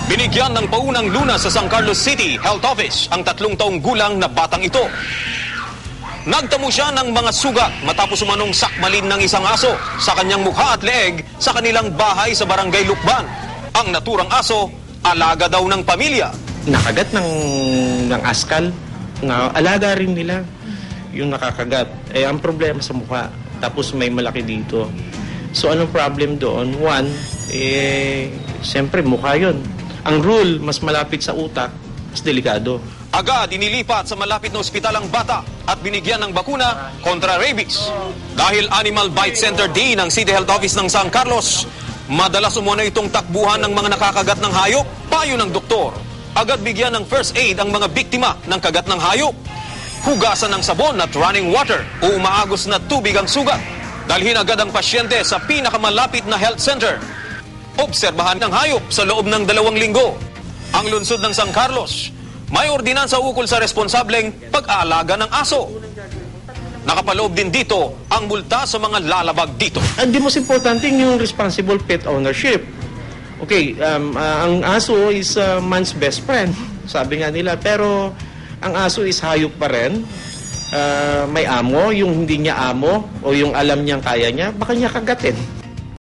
Binigyan ng paunang lunas sa San Carlos City Health Office ang 3 taong gulang na batang ito. Nagtamo siya ng mga sugat matapos umanong sakmalin ng isang aso sa kanyang mukha at leeg sa kanilang bahay sa Barangay Lukban. Ang naturang aso, alaga daw ng pamilya. Nakagat ng askal, alaga rin nila yung nakakagat. Ang problema sa mukha, tapos may malaki dito. So anong problem doon? One, siyempre mukha yun. Ang rule, mas malapit sa utak, mas delikado. Agad inilipat sa malapit na ospital ang bata at binigyan ng bakuna kontra rabies. Dahil Animal Bite Center din ng City Health Office ng San Carlos, madalas umuna itong takbuhan ng mga nakakagat ng hayop. Payo ng doktor, agad bigyan ng first aid ang mga biktima ng kagat ng hayop. Hugasan ng sabon at running water o umaagos na tubig ang sugat. Dalhin agad ang pasyente sa pinakamalapit na health center. Obserbahan ng hayop sa loob ng 2 linggo. Ang lungsod ng San Carlos, may ordinansa ukol sa responsableng pag-aalaga ng aso. Nakapaloob din dito ang multa sa mga lalabag dito. And the most important thing, yung responsible pet ownership. Okay, ang aso is man's best friend, sabi nga nila. Pero ang aso is hayop pa rin. May amo, yung hindi niya amo o yung alam niyang kaya niya, baka niya kagatin.